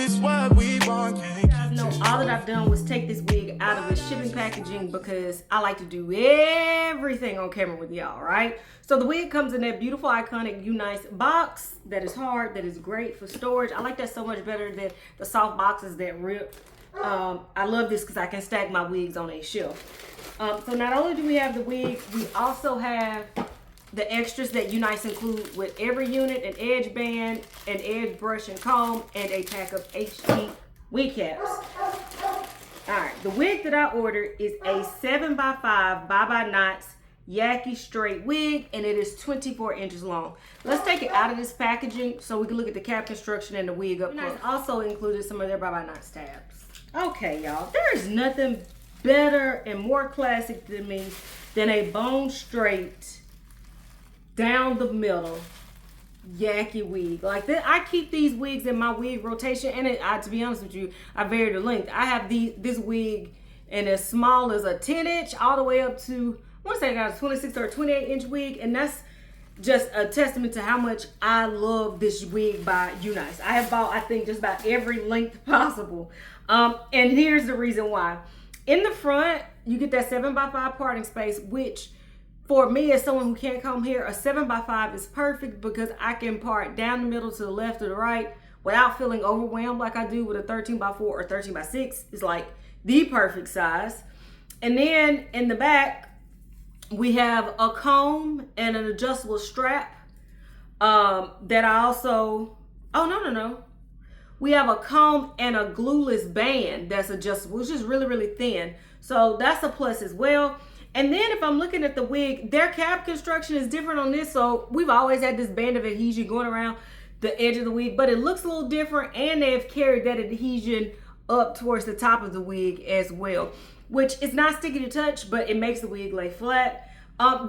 it's what we want. You guys know all that I've done was take this wig out of the shipping packaging because I like to do everything on camera with y'all, right? So the wig comes in that beautiful, iconic UNice box that is hard, that is great for storage. I like that so much better than the soft boxes that rip. I love this because I can stack my wigs on a shelf. So not only do we have the wig, we also have the extras that UNice include with every unit: an edge band, an edge brush and comb, and a pack of HD wig caps. All right, the wig that I ordered is a 7x5 by Knots Yaki straight wig, and it is 24 inches long. Let's take it out of this packaging so we can look at the cap construction and the wig up close. Also included some of their by Knots tabs. Okay, y'all, there is nothing better and more classic to me than a bone straight down the middle Yaki wig like that. I keep these wigs in my wig rotation, and to be honest with you, I vary the length. I have this wig in as small as a 10-inch all the way up to, I want to say I got a 26 or a 28-inch wig, and that's just a testament to how much I love this wig by UNice. I have bought, I think, just about every length possible. And here's the reason why. In the front, you get that 7x5 parting space, which for me, as someone who can't comb hair, a 7x5 is perfect because I can part down the middle to the left or the right without feeling overwhelmed like I do with a 13x4 or 13x6. It's like the perfect size. And then in the back, we have a comb and an adjustable strap that I also, no. We have a comb and a glueless band that's adjustable, which is really, really thin. So that's a plus as well. And then if I'm looking at the wig, their cap construction is different on this. So we've always had this band of adhesion going around the edge of the wig, but it looks a little different, and they've carried that adhesion up towards the top of the wig as well, which is not sticky to touch, but it makes the wig lay flat.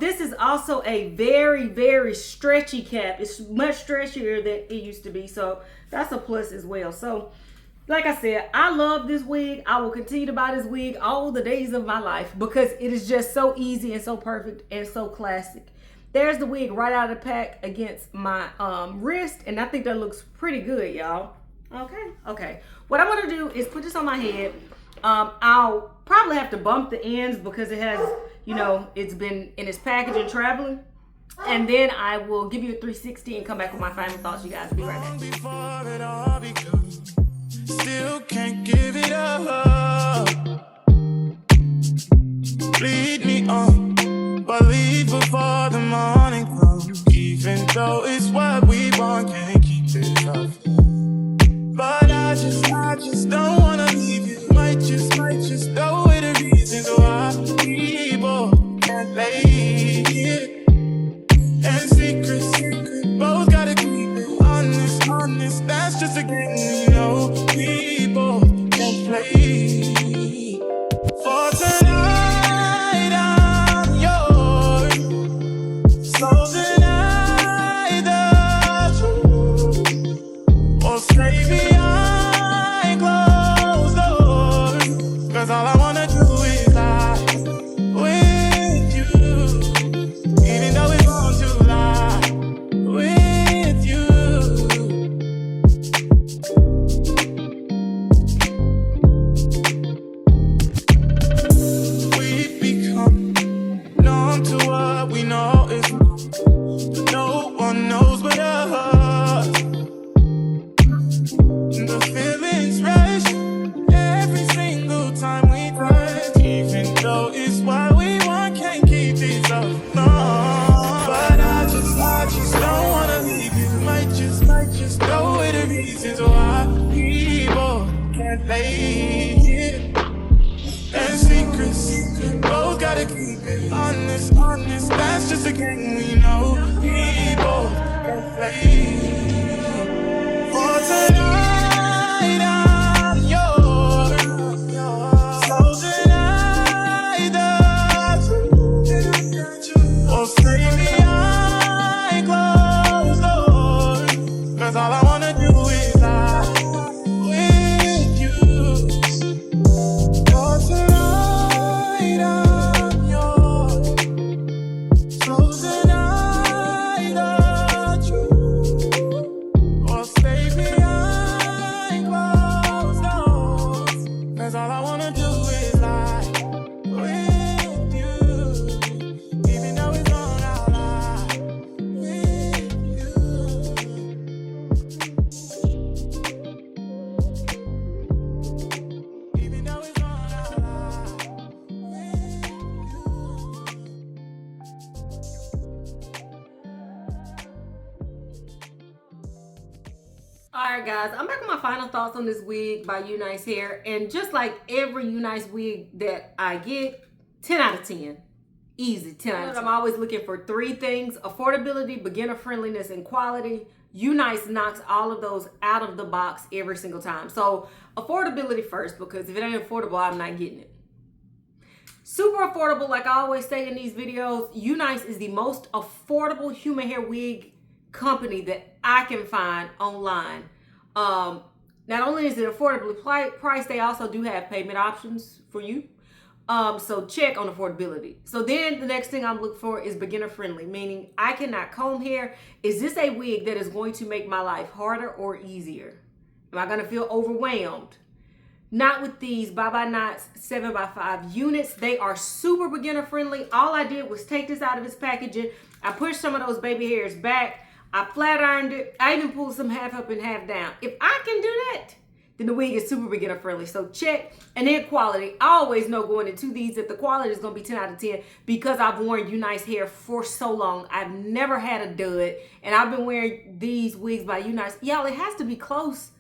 This is also a very, very stretchy cap. It's much stretchier than it used to be, so that's a plus as well. So like I said, I love this wig. I will continue to buy this wig all the days of my life because it is just so easy and so perfect and so classic. There's the wig right out of the pack against my wrist, and I think that looks pretty good, y'all. Okay. What I'm gonna do is put this on my head. I'll probably have to bump the ends because it has, it's been in its package and traveling. And then I will give you a 360 and come back with my final thoughts, you guys. Be right back. Still can't give it up. Lead me on, but leave before the morning comes. Even though it's what we want, can't keep it up. But I just don't wanna leave you. Might just go with the reasons why people can't lay it. And secret, both gotta keep it honest. That's just a game we know. People can play. For tonight, I'm yours. So deny the truth, or stay behind closed doors. 'Cause all I wanna do is lie with you, even though it's wrong to lie with you. We've become numb to what we know is wrong, but no one knows but us. The feelings rush every single time we touch, even though it's what we want, can't keep these up. No, but I just don't wanna leave you. Might just go with the reasons why people can't lay it. And secret, both gotta keep it honest. That's just a game we know. People can play. For tonight, I'm yours. So deny the truth, or stay behind closed doors. 'Cause all I wanna do is lie with you. For tonight, I'm yours. Alright guys, I'm back with my final thoughts on this wig by UNice Hair. And just like every UNice wig that I get, 10 out of 10. Easy, 10 out of 10. I'm always looking for 3 things: affordability, beginner friendliness, and quality. UNice knocks all of those out of the box every single time. So affordability first, because if it ain't affordable, I'm not getting it. Super affordable, like I always say in these videos, UNice is the most affordable human hair wig company that I can find online. Not only is it affordably priced, they also do have payment options for you. So check on affordability. So then the next thing I'm looking for is beginner friendly, meaning I cannot comb hair. Is this a wig that is going to make my life harder or easier? Am I going to feel overwhelmed? Not with these Bye Bye Knots 7x5 units. They are super beginner friendly. All I did was take this out of its packaging. I pushed some of those baby hairs back. I flat ironed it. I even pulled some half up and half down. If I can do that, then the wig is super beginner friendly. So check. And then quality. I always know going into these that the quality is going to be 10 out of 10 because I've worn UNice hair for so long. I've never had a dud. And I've been wearing these wigs by UNice. Y'all, it has to be close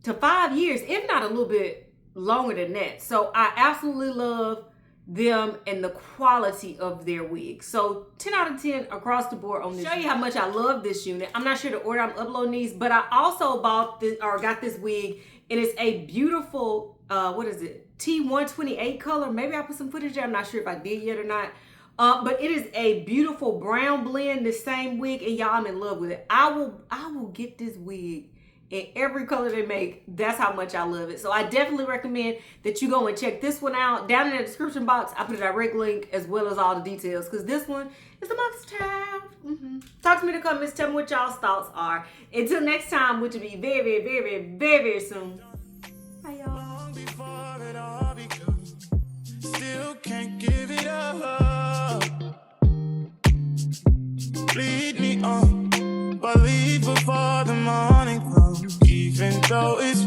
to 5 years, if not a little bit longer than that. So I absolutely love them and the quality of their wigs. So 10 out of 10 across the board on this. Show you how much I love this unit. I'm not sure the order I'm uploading these, but I also bought this or got this wig, and it's a beautiful what is it, T128 color. Maybe I put some footage there. I'm not sure if I did yet or not. But it is a beautiful brown blend, the same wig, and y'all, I'm in love with it. I will get this wig in every color they make. That's how much I love it. So I definitely recommend that you go and check this one out. Down in the description box, I put a direct link as well as all the details, because this one is a must-have. Talk to me in the comments. Tell me what y'all's thoughts are. Until next time, which will be very, very, very, very, very soon. Bye, y'all. Still can't give it up. Lead me on, but leave before the morning comes. Even though it's